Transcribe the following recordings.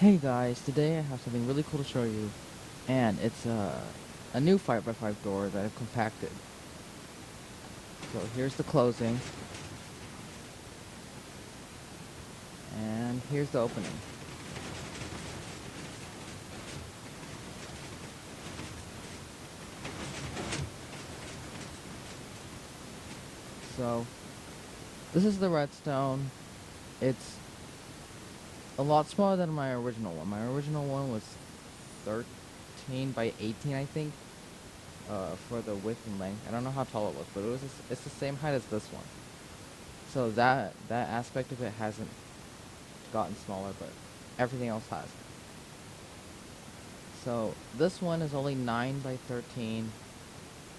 Hey guys, today I have something really cool to show you, and it's a new 5x5 door that I've compacted. So here's the closing, and here's the opening. So this is the redstone. It's a lot smaller than my original one. My original one was 13 by 18, I think, for the width and length. I don't know how tall it was, but it's the same height as this one. So that aspect of it hasn't gotten smaller, but everything else has. So this one is only 9 by 13.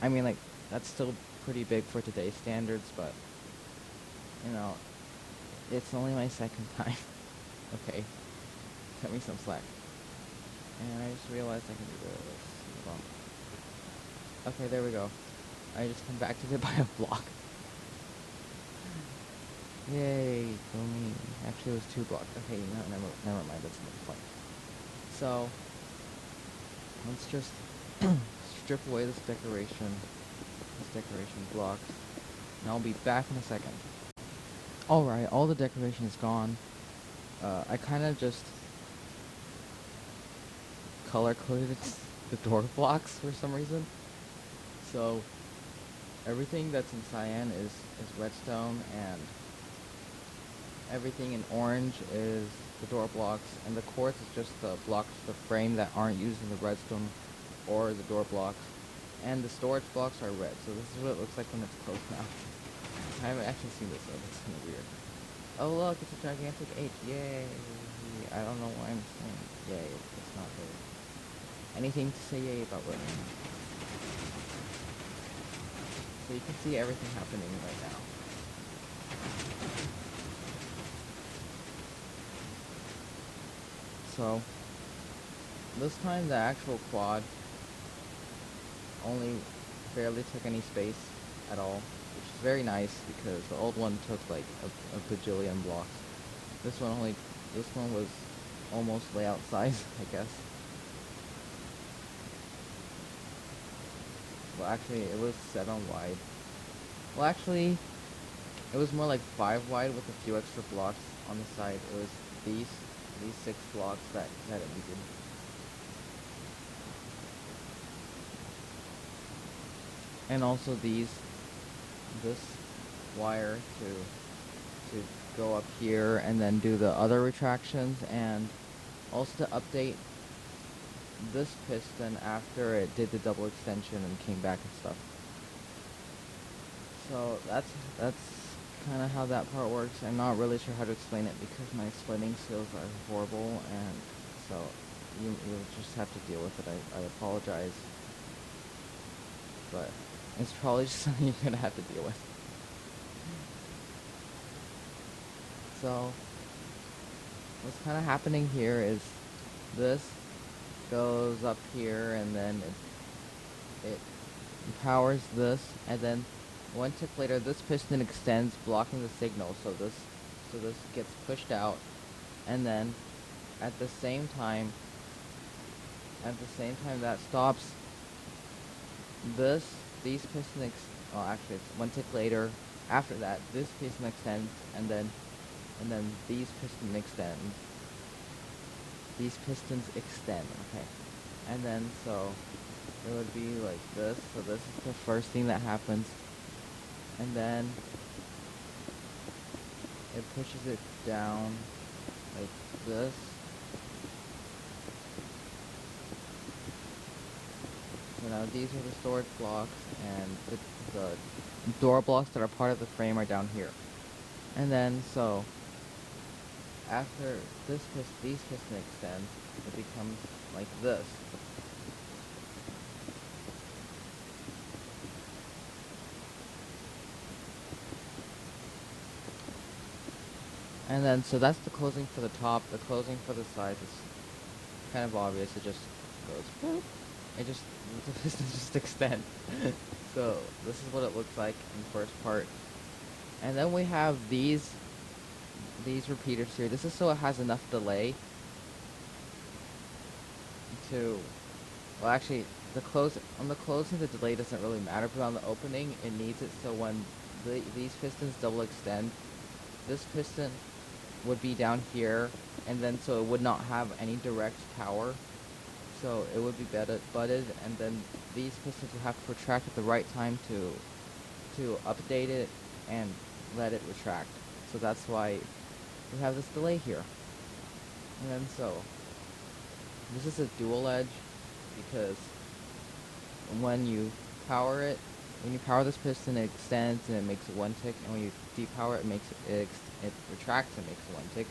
I mean, like, that's still pretty big for today's standards, but, you know, it's only my second time. Okay, cut me some slack. And I just realized I can do this. Hold on. Okay, there we go. I just compacted it by a block. Yay, go me. Actually, it was 2 blocks. Okay, no, never mind, that's not the point. So, let's just strip away this decoration block, and I'll be back in a second. Alright, all the decoration is gone. I kind of just color-coded the door blocks for some reason. So, everything that's in cyan is redstone, and everything in orange is the door blocks, and the quartz is just the blocks, the frame that aren't used in the redstone or the door blocks. And the storage blocks are red, so this is what it looks like when it's closed now. I haven't actually seen this, so it's kind of weird. Oh look, it's a gigantic H, yay! I don't know why I'm saying yay, it's not really anything to say yay about right now. So you can see everything happening right now. So, this time the actual quad only barely took any space at all, which is very nice because the old one took like a bajillion blocks. This one was almost layout size, I guess. Well, actually, it was 7 wide. Well, actually, it was more like 5 wide with a few extra blocks on the side. It was these 6 blocks that it needed. And also this wire to go up here and then do the other retractions, and also to update this piston after it did the double extension and came back and stuff. So that's kind of how that part works. I'm not really sure how to explain it because my explaining skills are horrible, and so you'll just have to deal with it. I apologize, but it's probably just something you're gonna have to deal with. So what's kind of happening here is this goes up here, and then it powers this, and then 1 tick later this piston extends, blocking the signal, so this gets pushed out, and then at the same time that stops, these piston well, actually it's 1 tick later after that this piston extends, and then these pistons extend, okay, and then so it would be like this. So this is the first thing that happens, and then it pushes it down like this. So now these are the storage blocks, and the door blocks that are part of the frame are down here. And then so after these piston extend, it becomes like this. And then, so that's the closing for the top. The closing for the sides is kind of obvious. It just goes, boop. The pistons just extend. So this is what it looks like in the first part. And then we have these repeaters here. This is so it has enough delay to, well, actually, on the closing, the delay doesn't really matter, but on the opening, it needs it. So when these pistons double extend, this piston would be down here, and then so it would not have any direct power. So it would be butted, and then these pistons would have to retract at the right time to update it and let it retract. So that's why we have this delay here. And then so this is a dual edge because when you power it, when you power this piston, it extends and it makes one tick, and when you depower it, it retracts and makes one tick.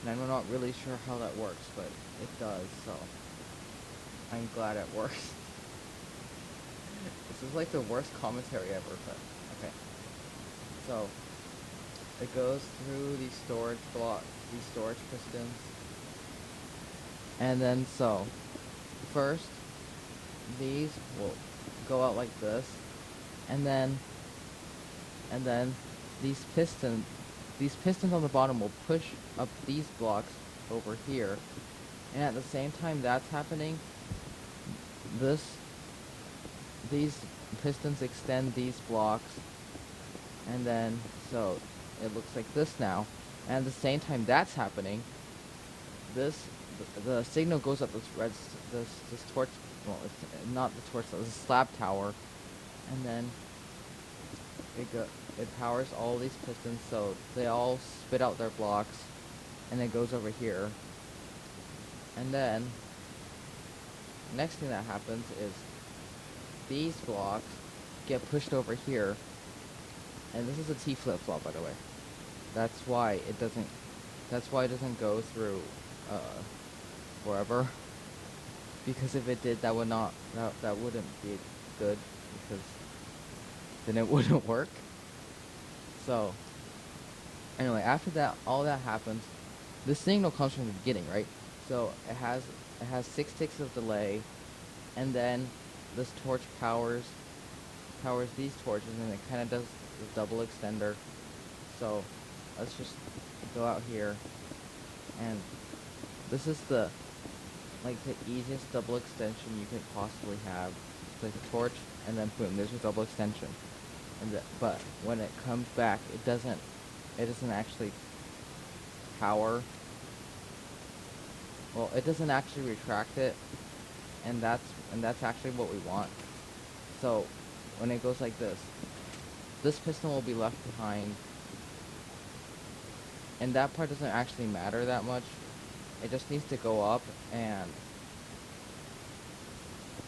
And I'm not really sure how that works, but it does. So I'm glad it works. This is like the worst commentary ever, but okay. So it goes through these storage pistons, and then so first these will go out like this, and then these pistons on the bottom will push up these blocks over here, and at the same time that's happening, these pistons extend these blocks, and then so it looks like this now, and at the same time that's happening, the signal goes up this torch, well, it's not the torch, the slab tower, and then it powers all these pistons, so they all spit out their blocks, and it goes over here, and then next thing that happens is these blocks get pushed over here, and this is a T flip-flop, by the way. That's why it doesn't go through forever, because if it did, that wouldn't be good, because then it wouldn't work. So anyway, after that, all that happens, the signal comes from the beginning, right? So it has 6 ticks of delay, and then this torch powers these torches, and it kind of does the double extender. So let's just go out here, and this is the easiest double extension you could possibly have. It's like a torch, and then boom, there's a double extension. But when it comes back, it doesn't actually power. Well, it doesn't actually retract it, and that's actually what we want. So when it goes like this piston will be left behind, and that part doesn't actually matter that much. It just needs to go up, and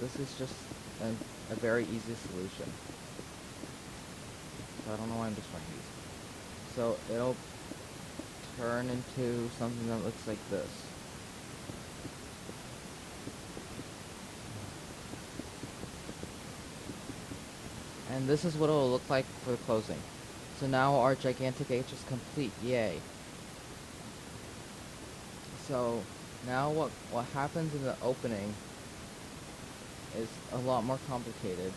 this is just a very easy solution. So I don't know why I'm just trying these. So it'll turn into something that looks like this. And this is what it'll look like for the closing. So now our gigantic H is complete, yay. So now what happens in the opening is a lot more complicated.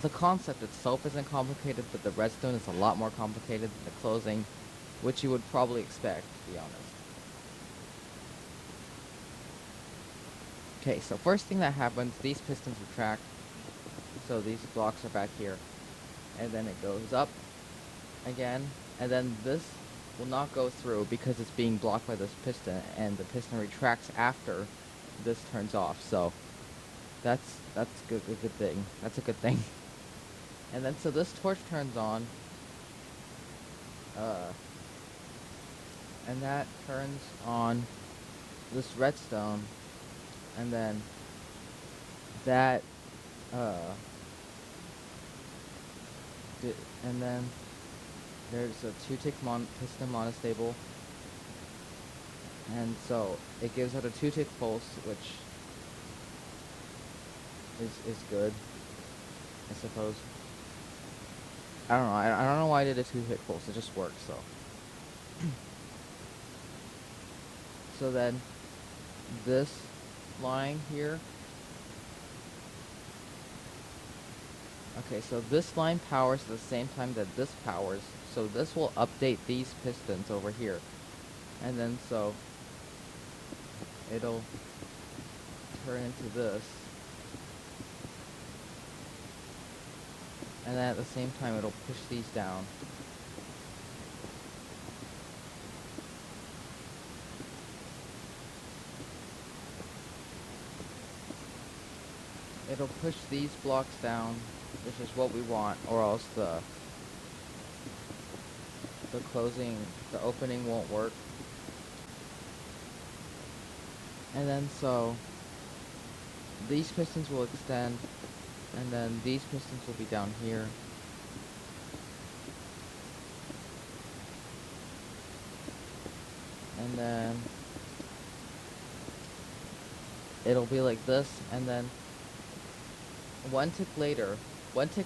The concept itself isn't complicated, but the redstone is a lot more complicated than the closing, which you would probably expect, to be honest. Okay, so first thing that happens, these pistons retract, so these blocks are back here, and then it goes up again, and then this will not go through because it's being blocked by this piston, and the piston retracts after this turns off. So that's a good thing. That's a good thing. And then so this torch turns on, and that turns on this redstone, and then that and then there's a 2-tick piston monostable, and so it gives out a 2-tick pulse, which is good, I suppose. I don't know. I don't know why I did a 2-tick pulse. It just works. So so then this line here. Okay, so this line powers at the same time that this powers, so this will update these pistons over here, and then so it'll turn into this. And then at the same time it'll push these down. It'll push these blocks down, which is what we want, or else the opening won't work. And then so these pistons will extend, and then these pistons will be down here. And then it'll be like this, and then one tick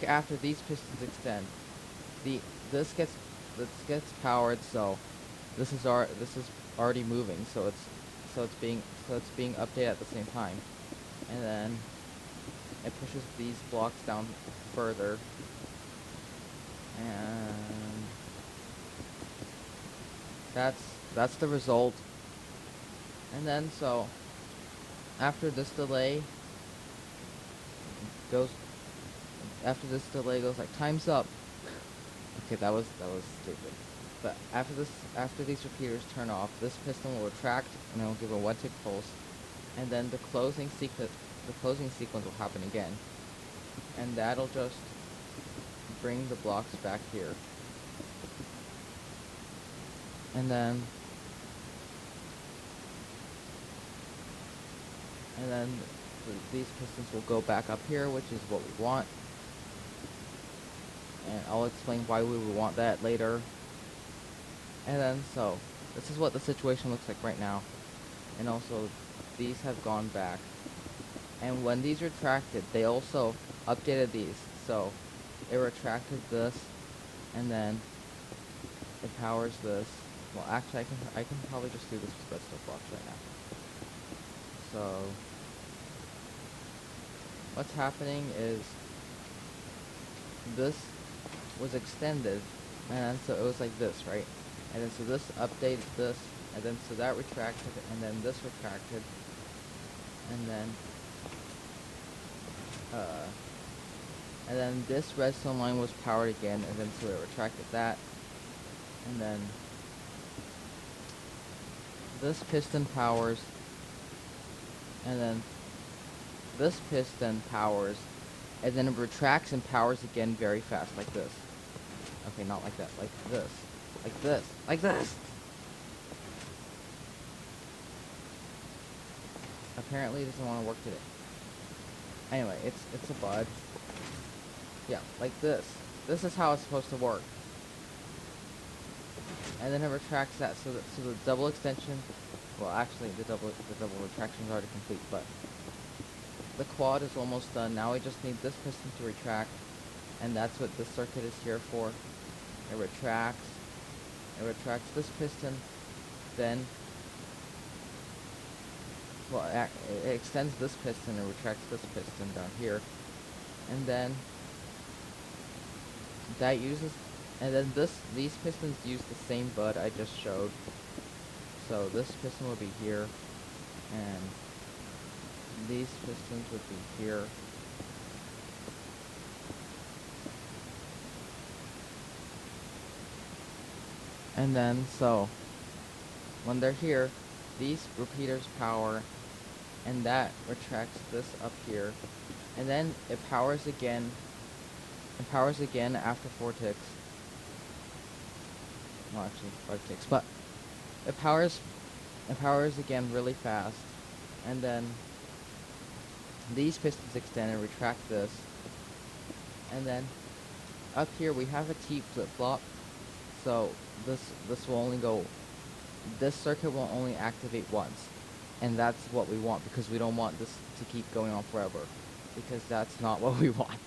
after these pistons extend, this gets powered, so this is already moving, so it's being updated at the same time. And then it pushes these blocks down further, and that's the result. And then so after this delay goes like time's up. Okay, that was stupid. But after these repeaters turn off, this piston will retract and it will give a 1 tick pulse, and then the closing sequence will happen again, and that'll just bring the blocks back here. And then these pistons will go back up here, which is what we want. And I'll explain why we would want that later. And then so this is what the situation looks like right now. And also these have gone back. And when these retracted, they also updated these. So it retracted this, and then it powers this. Well, actually, I can probably just do this with redstone blocks right now. So what's happening is this was extended, and so it was like this, right? And then so this updated this, and then so that retracted, and then this retracted, and then this redstone line was powered again, and then so it retracted that, and then this piston powers, and then this piston powers, and then it retracts and powers again very fast, like this. Okay, not like that, like this. Like this. Like this! Apparently it doesn't want to work today. Anyway, it's a bug. Yeah, like this. This is how it's supposed to work. And then it retracts that, so the double extension, well actually the double retraction is already complete, but the quad is almost done. Now we just need this piston to retract, and that's what this circuit is here for. It retracts this piston, then, well, it extends this piston and retracts this piston down here, and then that uses, and then these pistons use the same bud I just showed. So this piston will be here, and these pistons would be here. And then so when they're here, these repeaters power, and that retracts this up here, and then it powers again. It powers again after 4 ticks. Well, actually 5 ticks, but it powers again really fast, and then these pistons extend and retract this, and then up here we have a T flip-flop, so this will only go, this circuit will only activate once, and that's what we want, because we don't want this to keep going on forever, because that's not what we want.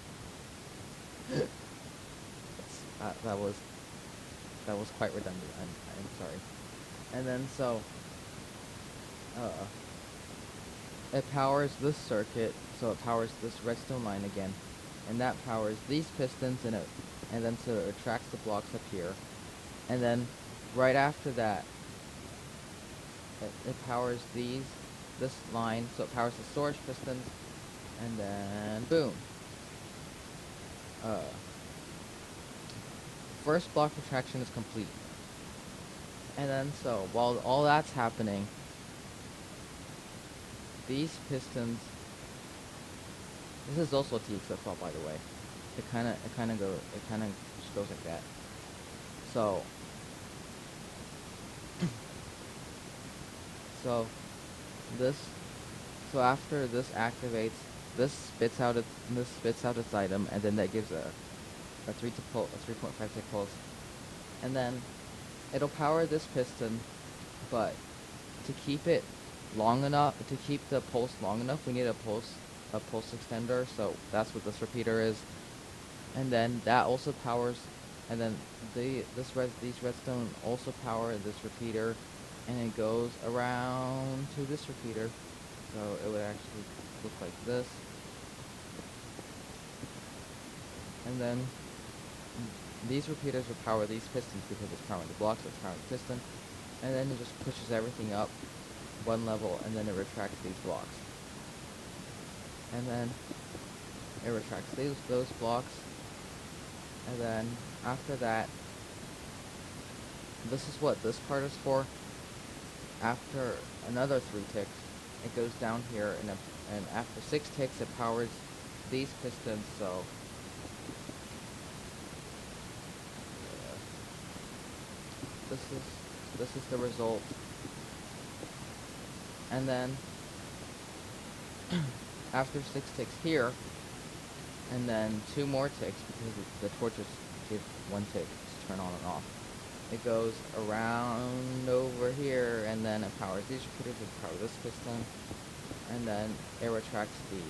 that was quite redundant. I'm sorry. And then so it powers this circuit, so it powers this redstone line again, and that powers these pistons, and then so it retracts the blocks up here, and then right after that it powers these, this line, so it powers the storage pistons, and then boom. Uh, First block retraction is complete. And then so while all that's happening, these pistons, this is also a TXF fault, by the way. It kind of just goes like that. So so this so after this activates, this spits out its item, and then that gives a 3.5 tick pulse, and then it'll power this piston, but to keep it long enough, to keep the pulse long enough, we need a pulse extender. So that's what this repeater is, and then that also powers, and then these redstone also power this repeater, and it goes around to this repeater. So it would actually look like this, and then these repeaters will power these pistons because it's powering the blocks, it's powering the piston, and then it just pushes everything up one level, and then it retracts these blocks, and then it retracts those blocks, and then after that, this is what this part is for. After another 3 ticks, it goes down here, and after 6 ticks, it powers these pistons. So this is the result, and then after 6 ticks here, and then 2 more ticks, because the torches give 1 tick to turn on and off. It goes around over here, and then it powers these repeaters, which power this piston, and then it retracts these,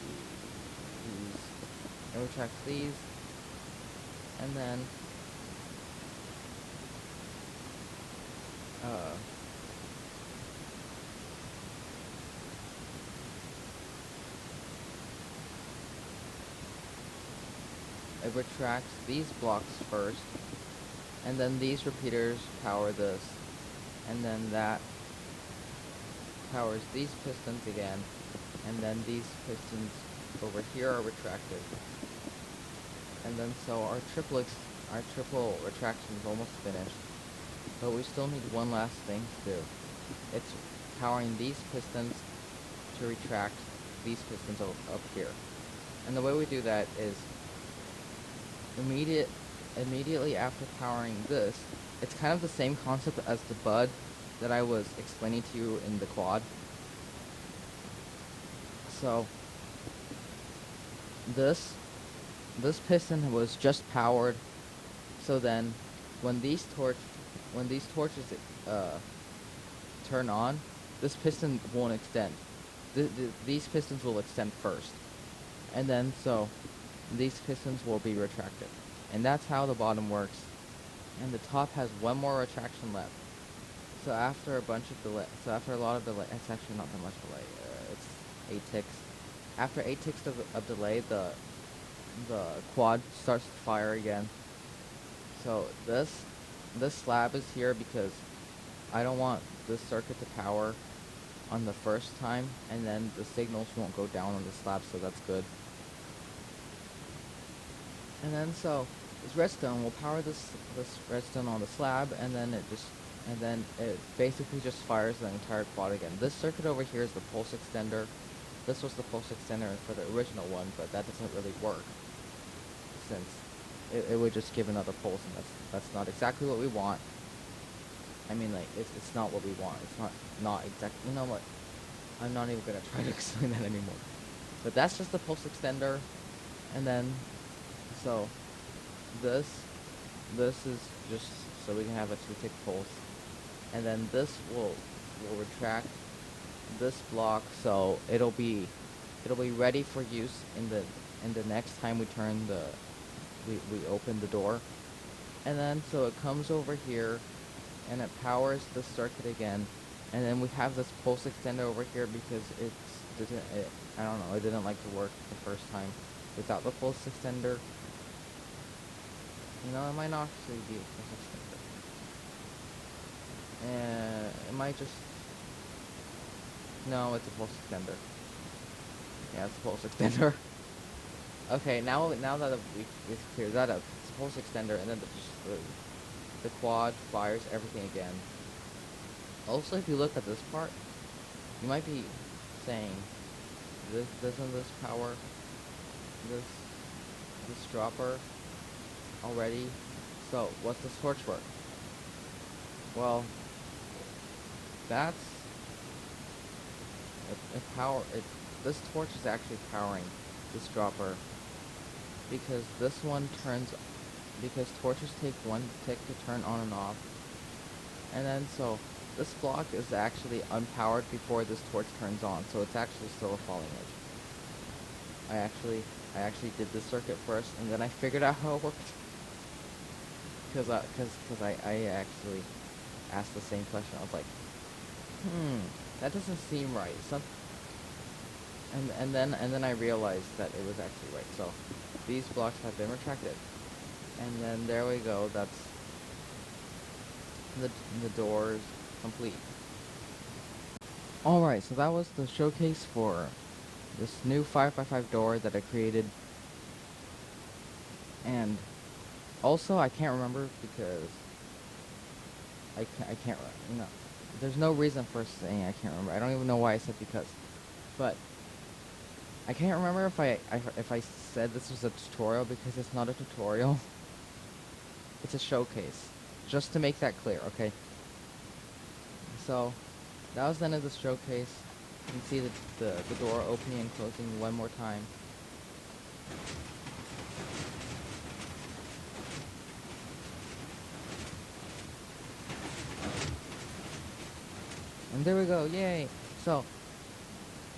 and then it retracts these blocks first, and then these repeaters power this, and then that powers these pistons again, and then these pistons over here are retracted, and then so our triple retraction is almost finished, but we still need one last thing to do. It's powering these pistons to retract these pistons up here, and the way we do that is immediately after powering this. It's kind of the same concept as the bud that I was explaining to you in the quad. So this piston was just powered, so then when these torches turn on, this piston won't extend. These pistons will extend first, and then so these pistons will be retracted, and that's how the bottom works. And the top has one more retraction left. So after a lot of delay, it's actually not that much delay. It's 8 ticks. After 8 ticks of delay, the quad starts to fire again. So this slab is here because I don't want this circuit to power on the first time, and then the signals won't go down on the slab, so that's good. And then so this redstone will power this redstone on the slab, and then it basically just fires the entire quad again. This circuit over here is the pulse extender. This was the pulse extender for the original one, but that doesn't really work, since it would just give another pulse, and that's not exactly what we want. I mean, like, it's not what we want. It's not exactly. You know what? I'm not even gonna try to explain that anymore. But that's just the pulse extender, and then so this is just so we can have a 2-tick pulse, and then this will retract this block, so it'll be ready for use in the next time we turn we open the door. And then so it comes over here, and it powers the circuit again, and then we have this pulse extender over here because I don't know, it didn't like to work the first time without the pulse extender. You know, it might not actually be a pulse extender, and it might just No, it's a pulse extender. Yeah, it's a pulse extender. Okay, now that we've cleared that up, it's a pulse extender, and then the quad fires everything again. Also, if you look at this part, you might be saying, doesn't this power this this dropper already? So what's this torch for? Well, that's it power. This torch is actually powering this dropper because this one turns because torches take one tick to turn on and off, and then so this block is actually unpowered before this torch turns on, so it's actually still a falling edge. I actually I actually did this circuit first, and then I figured out how it worked. Cause I actually asked the same question. I was like, that doesn't seem right. And then I realized that it was actually right. So these blocks have been retracted, and then there we go. That's the the doors complete. All right, so that was the showcase for this new 5x5 door that I created, and also I can't remember because I can't you know there's no reason for saying I can't remember. I don't even know why I said because, but I can't remember if I said this was a tutorial because it's not a tutorial. It's a showcase. Just to make that clear, okay? So that was the end of the showcase. You can see the door opening and closing one more time. And there we go, yay! So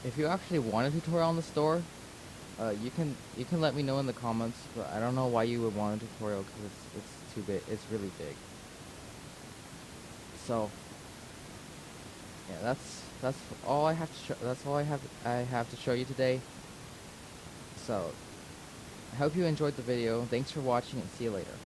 if you actually want a tutorial on the store, you can let me know in the comments. But I don't know why you would want a tutorial because it's too big. It's really big. So yeah, that's all I have to show. That's all I have to show you today. So I hope you enjoyed the video. Thanks for watching and see you later.